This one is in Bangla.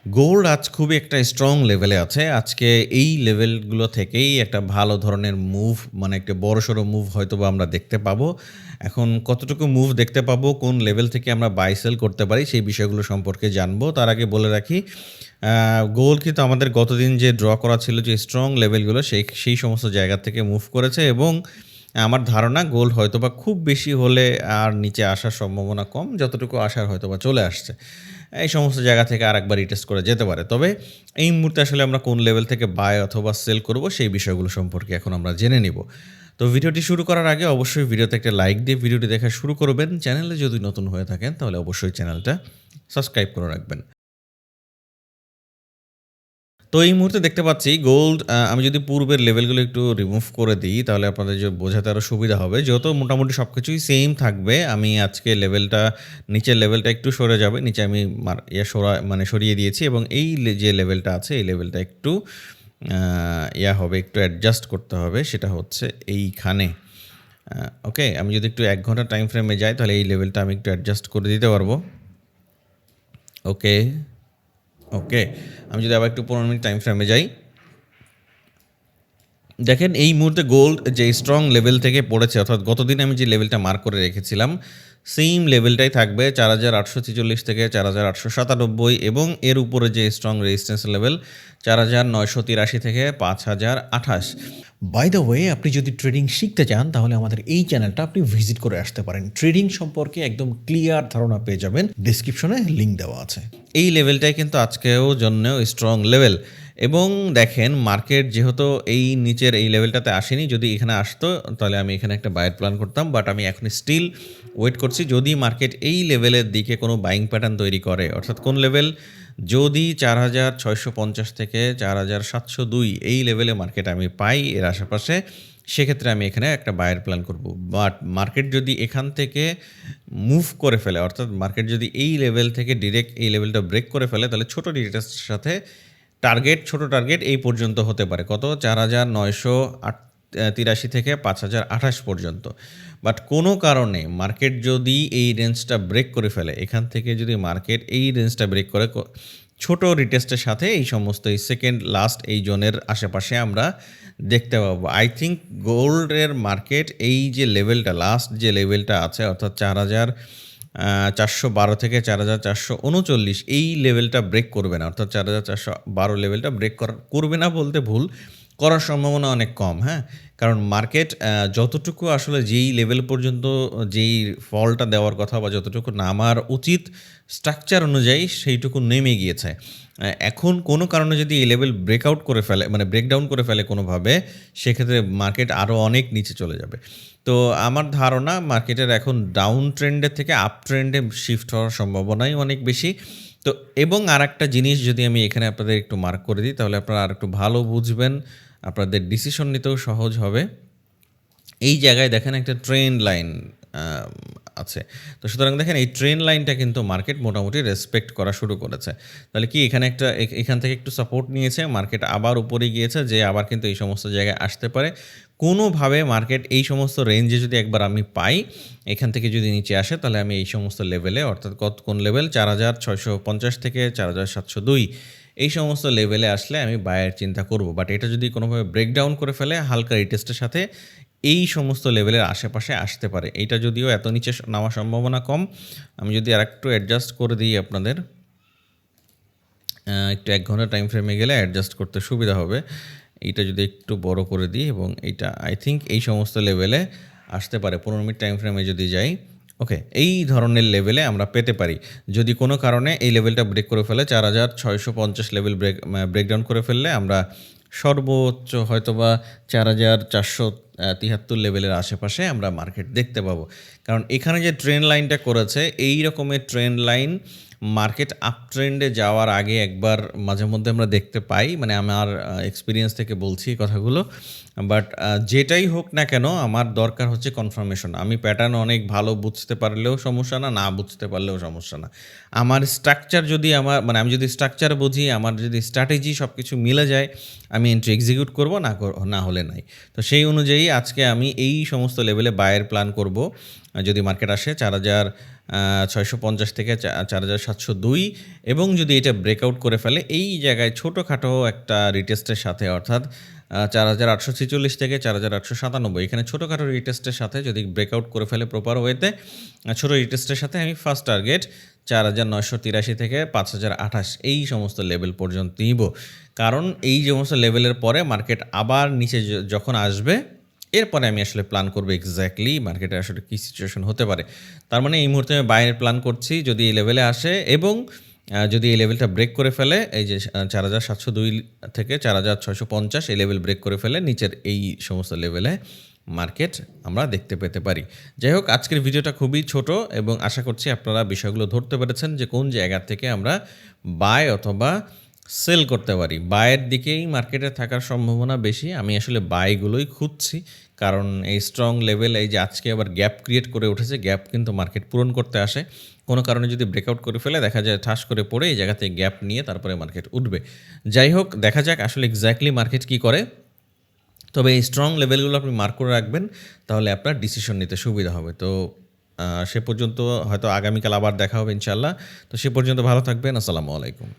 গোল্ড আজ খুবই একটা স্ট্রং লেভেলে আছে। আজকে এই লেভেলগুলো থেকেই একটা ভালো ধরনের মুভ মানে একটা বড়সড় মুভ হয়তোবা আমরা দেখতে পাবো। এখন কতটুকু মুভ দেখতে পাবো, কোন লেভেল থেকে আমরা বাই সেল করতে পারি সেই বিষয়গুলো সম্পর্কে জানবো। তার আগে বলে রাখি গোল্ড কিন্তু আমাদের গতদিন যে ড্র করা ছিল যে স্ট্রং লেভেলগুলো সেই সমস্ত জায়গা থেকে মুভ করেছে এবং আমার ধারণা গোল্ড হয়তোবা খুব বেশি হলে আর নিচে আসার সম্ভাবনা কম, যতটুকু আসার হয়তোবা চলে আসছে। এই সমস্ত জায়গা থেকে আরেকবার রিটেস্ট করে যেতে পারে। তবে এই মুহূর্তে আসলে আমরা কোন লেভেল থেকে বাই অথবা সেল করব সেই বিষয়গুলো সম্পর্কে এখন আমরা জেনে নিব। তো ভিডিওটি শুরু করার আগে অবশ্যই ভিডিওতে একটা লাইক দিয়ে ভিডিওটি দেখা শুরু করবেন। চ্যানেলে যদি নতুন হয়ে থাকেন তাহলে অবশ্যই চ্যানেলটা সাবস্ক্রাইব করে রাখবেন। তো এই মুহূর্তে দেখতে পাচ্ছি গোল্ড আমি যদি পূর্বের লেভেলগুলো একটু রিমুভ করে দিই তাহলে আপনাদের যে বোঝাতে আরও সুবিধা হবে। যেহেতু মোটামুটি সব কিছুই সেম থাকবে, আমি আজকে লেভেলটা নিচের লেভেলটা একটু সরে যাবে। নিচে আমি সরিয়ে দিয়েছি এবং এই যে লেভেলটা আছে এই লেভেলটা একটু হবে, একটু অ্যাডজাস্ট করতে হবে। সেটা হচ্ছে এইখানে। ওকে, আমি যদি একটু ১ ঘন্টা টাইম ফ্রেমে যাই তাহলে এই লেভেলটা আমি একটু অ্যাডজাস্ট করে দিতে পারবো। ওকে, ওকে। আমি যদি আবার একটু ১৫ মিনিট টাইম ফ্রেমে যাই, দেখেন এই মুহূর্তে গোল্ড যে স্ট্রং লেভেল থেকে পড়েছে, অর্থাৎ গতদিন আমি যে লেভেলটা মার্ক করে রেখেছিলাম সেম লেভেলটাই থাকবে ৪,৮৪৬ থেকে ৪,৮৯৭ এবং এর উপরে যে স্ট্রং রেজিস্ট্যান্স লেভেল ৪,৯৮৩ থেকে ৫,০২৮। বাই দ্য ওয়ে, আপনি যদি ট্রেডিং শিখতে চান তাহলে আমাদের এই চ্যানেলটা আপনি ভিজিট করে আসতে পারেন। ট্রেডিং সম্পর্কে একদম ক্লিয়ার ধারণা পেয়ে যাবেন, ডিসক্রিপশনে লিঙ্ক দেওয়া আছে। এই লেভেলটাই কিন্তু আজকেও জন্যও স্ট্রং লেভেল। এবং দেখেন মার্কেট যেহেতু এই নিচের এই লেভেলটাতে আসেনি, যদি এখানে আসতো তাহলে আমি এখানে একটা বায়ের প্ল্যান করতাম, বাট আমি এখন স্টিল ওয়েট করছি যদি মার্কেট এই লেভেলের দিকে কোনো বাইং প্যাটার্ন তৈরি করে। অর্থাৎ কোন লেভেল, যদি ৪,৬৫০ থেকে ৪,৭০২ এই লেভেলে মার্কেট আমি পাই এর আশেপাশে, সেক্ষেত্রে আমি এখানে একটা বায়ের প্ল্যান করব। বাট মার্কেট যদি এখান থেকে মুভ করে ফেলে, অর্থাৎ মার্কেট যদি এই লেভেল থেকে ডিরেক্ট এই লেভেলটা ব্রেক করে ফেলে, তাহলে ছোটো রিটেস্টের সাথে ছোট টার্গেট এই পর্যন্ত হতে পারে কত, ৪,৯৮৩ থেকে ৫,০২৮ পর্যন্ত। বাট কোনো কারণে মার্কেট যদি এই রেঞ্জটা ব্রেক করে ফেলে, এখান থেকে যদি মার্কেট এই রেঞ্জটা ব্রেক করে ছোট রিটেস্টের সাথে এই সমস্ত এই সেকেন্ড লাস্ট এই জোনের আশেপাশে আমরা দেখতে পাবো। আই থিঙ্ক গোল্ডের মার্কেট এই যে লেভেলটা, লাস্ট যে লেভেলটা আছে অর্থাৎ ৪,৪১২ থেকে ৪,৪৩৯ এই লেভেলটা ব্রেক করবে না। অর্থাৎ ৪,৪১২ লেভেলটা ব্রেক করবে না বলতে ভুল, করার সম্ভাবনা অনেক কম। হ্যাঁ, কারণ মার্কেট যতটুকু আসলে যেই লেভেল পর্যন্ত যেই ফলটা দেওয়ার কথা বা যতটুকু নামার উচিত স্ট্রাকচার অনুযায়ী সেইটুকু নেমে গিয়েছে। এখন কোনো কারণে যদি এই লেভেল ব্রেকআউট করে ফেলে, মানে ব্রেকডাউন করে ফেলে কোনোভাবে, সেক্ষেত্রে মার্কেট আরও অনেক নিচে চলে যাবে। তো আমার ধারণা মার্কেটের এখন ডাউন ট্রেন্ডের থেকে আপ ট্রেন্ডে শিফট হওয়ার সম্ভাবনাই অনেক বেশি। তো এবং আরেকটা জিনিস যদি আমি এখানে আপনাদের একটু মার্ক করে দিই তাহলে আপনারা আর একটু ভালো বুঝবেন, আপনাদের ডিসিশন নিতেও সহজ হবে। এই জায়গায় দেখেন একটা ট্রেন্ড লাইন আছে। তো সুতরাং দেখেন এই ট্রেন্ড লাইনটা কিন্তু মার্কেট মোটামুটি রেসপেক্ট করা শুরু করেছে। তাহলে কি এখানে একটা এখান থেকে একটু সাপোর্ট নিয়েছে, মার্কেট আবার উপরে গিয়েছে, যে আবার কিন্তু এই সমস্ত জায়গায় আসতে পারে। কোনোভাবে মার্কেট এই সমস্ত রেঞ্জে যদি একবার আমি পাই, এখান থেকে যদি নিচে আসে তাহলে আমি এই সমস্ত লেভেলে, অর্থাৎ কোন লেভেল ৪,৬৫০ থেকে ৪,৭০২ এই সমস্ত লেভেলে আসলে আমি বায়ের চিন্তা করব। বাট এটা যদি কোনোভাবে ব্রেকডাউন করে ফেলে হালকা রিটেস্টের সাথে, এই সমস্ত লেভেলের আশেপাশে আসতে পারে। এইটা যদিও এত নিচে নামার সম্ভাবনা কম। আমি যদি আরেকটু অ্যাডজাস্ট করে দিই আপনাদের, একটু ১ ঘন্টা টাইম ফ্রেমে গেলে অ্যাডজাস্ট করতে সুবিধা হবে। এইটা যদি একটু বড় করে দিই এবং এইটা আই থিঙ্ক এই সমস্ত লেভেলে আসতে পারে ১৫ মিনিট টাইম ফ্রেমে যদি যাই। ওকে, এই ধরনের লেভেলে আমরা পেতে পারি। যদি কোনো কারণে এই লেভেলটা ব্রেক করে ফেলে, ৪,৬৫০ লেভেল ব্রেকডাউন করে ফেললে আমরা সর্বোচ্চ হয়তোবা ৪,৪৭৩ লেভেলের আশেপাশে আমরা মার্কেট দেখতে পাবো। কারণ এখানে যে ট্রেন্ড লাইনটা করেছে, এই রকমের ট্রেন্ড লাইন মার্কেট আপ ট্রেন্ডে যাওয়ার আগে একবার মাঝে মধ্যে আমরা দেখতে পাই। মানে আমার এক্সপিরিয়েন্স থেকে বলছি কথাগুলো। বাট যেটাই হোক না কেন আমার দরকার হচ্ছে কনফার্মেশন। আমি প্যাটার্ন অনেক ভালো বুঝতে পারলেও সমস্যা না, না বুঝতে পারলেও সমস্যা না। আমার স্ট্রাকচার যদি আমি যদি স্ট্রাকচার বুঝি, আমার যদি স্ট্র্যাটেজি সব কিছু মিলে যায়, আমি এন্ট্রি এক্সিকিউট করব, না হলে নাই। তো সেই অনুযায়ী আজকে আমি এই সমস্ত লেভেলে বায়ের প্ল্যান করব। যদি মার্কেট আসে 650 থেকে 4702 এবং যদি এটা ব্রেকআউট করে ফেলে এই জায়গায় ছোটোখাটো একটা রিটেস্টের সাথে অর্থাৎ 4846 থেকে 4897 এখানে ছোটোখাটো রিটেস্টের সাথে যদি ব্রেকআউট করে ফেলে প্রপার ওয়েতে ছোটো রিটেস্টের সাথে আমি ফার্স্ট টার্গেট 4983 থেকে 5028 এই সমস্ত লেভেল পর্যন্ত নিব, কারণ এই সমস্ত লেভেলের পরে মার্কেট আবার নিচে যখন আসবে এরপরে আমি আসলে প্ল্যান করবো এক্স্যাক্টলি মার্কেটে আসলে কী সিচুয়েশন হতে পারে। তার মানে এই মুহূর্তে আমি বাইরের প্ল্যান করছি যদি এই লেভেলে আসে এবং যদি এই লেভেলটা ব্রেক করে ফেলে এই যে 4702 থেকে 4650 এই লেভেল ব্রেক করে ফেলে নিচের এই সমস্ত লেভেলে মার্কেট আমরা দেখতে পেতে পারি। যাই হোক, আজকের ভিডিওটা খুবই ছোট এবং আশা করছি আপনারা বিষয়গুলো ধরতে পেরেছেন যে কোন জায়গা থেকে আমরা বাই অথবা সেল করতে পারি। বায়ের দিকেই মার্কেটে থাকার সম্ভাবনা বেশি, আমি আসলে বাইগুলোই খুঁজছি, কারণ এই স্ট্রং লেভেল এই যে আজকে আবার গ্যাপ ক্রিয়েট করে উঠেছে, গ্যাপ কিন্তু মার্কেট পূরণ করতে আসে, কোনো কারণে যদি ব্রেকআউট করে ফেলে দেখা যায় ঠাস করে পড়ে এই জায়গাতে গ্যাপ নিয়ে তারপরে মার্কেট উঠবে। যাই হোক, দেখা যাক আসলে এক্স্যাক্টলি মার্কেট কী করে। তবে এই স্ট্রং লেভেলগুলো আপনি মার্ক করে রাখবেন, তাহলে আপনার ডিসিশন নিতে সুবিধা হবে। তো সে পর্যন্ত হয়তো আগামীকাল আবার দেখা হবে ইনশাল্লাহ। তো সে পর্যন্ত ভালো থাকবেন। আসসালামু আলাইকুম।